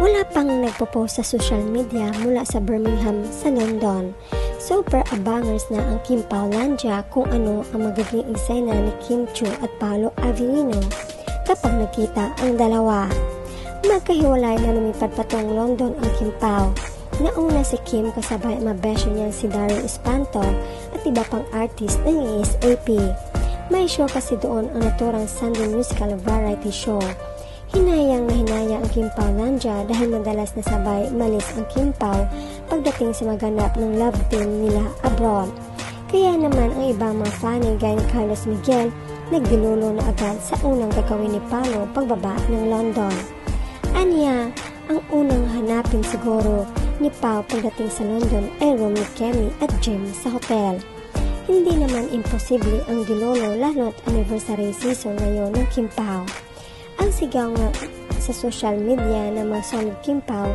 Wala pang nagpo-post sa social media mula sa Birmingham sa London. Super abangers na ang Kim Paulandia kung ano ang magiging eksena ni Kim Chiu at Paolo Avellino kapag nagkita ang dalawa. Magkahiwalay na lumipad patong London ang Kim Pao. Nauna si Kim kasabay ang mabesyo niya si Dario Espanto at iba pang artist ng ASAP. May show kasi doon ang naturang Sunday musical variety show. Hinayang na hinaya ang Kim Paulandia dahil madalas na sabay malis ang Kim Pao pagdating sa maganap ng love team nila abroad. Kaya naman ang ibang mga fanny gaya ni Carlos Miguel nagdilulo na agad sa unang gagawin ni Paolo pagbaba ng London. Anya, ang unang hanapin siguro ni Pao pagdating sa London ay room ni Kemi at Jim sa hotel. Hindi naman imposible ang dilolo lalo't anniversary season ngayon ng Kim Pao. Ang sigaw nga sa social media ng mga solid Kim Pao,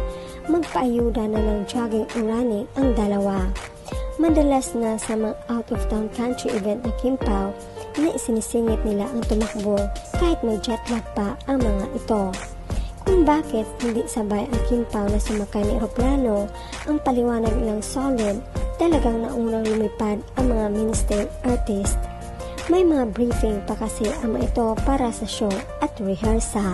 magpaayuda na ng jogging urani ang dalawa. Madalas na sa mga out-of-town country event ng Kim Pao na isinisingit nila ang tumakbo kahit may jetlag pa ang mga ito. Kung bakit hindi sabay ang Kim Pao na sumakay ng eroplano, ang paliwanag nilang solid, talagang naunang lumipad ang mga mainstay artist. May mga briefing pa kasi ang ito para sa show at rehearsal.